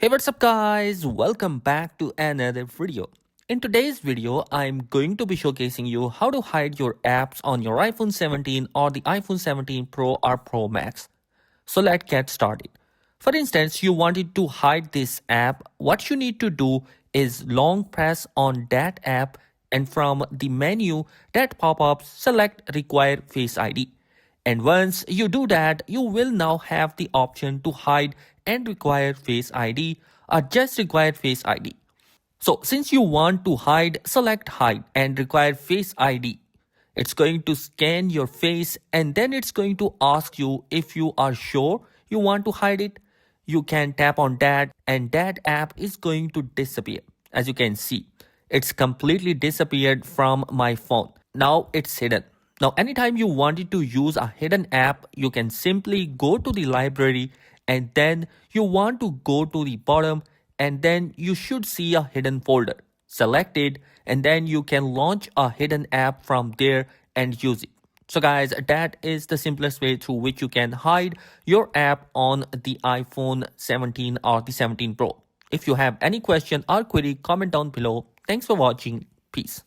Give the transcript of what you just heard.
Hey, what's up guys? Welcome back to another video. In today's video, I'm going to be showcasing you how to hide your apps on your iPhone 17 or the iPhone 17 Pro or Pro Max. So let's get started. For instance, you wanted to hide this app. What you need to do is long press on that app and from the menu that pop-up, select require Face ID. And once you do that, you will now have the option to hide and require Face ID or just require Face ID. So since you want to hide, select hide and require Face ID. It's going to scan your face and then it's going to ask you if you are sure you want to hide it. You can tap on that and that app is going to disappear. As you can see, it's completely disappeared from my phone. Now it's hidden. Now, anytime you wanted to use a hidden app, you can simply go to the library and then you want to go to the bottom and then you should see a hidden folder. Select it and then you can launch a hidden app from there and use it. So guys, that is the simplest way through which you can hide your app on the iPhone 17 or the 17 Pro. If you have any question or query, comment down below. Thanks for watching. Peace.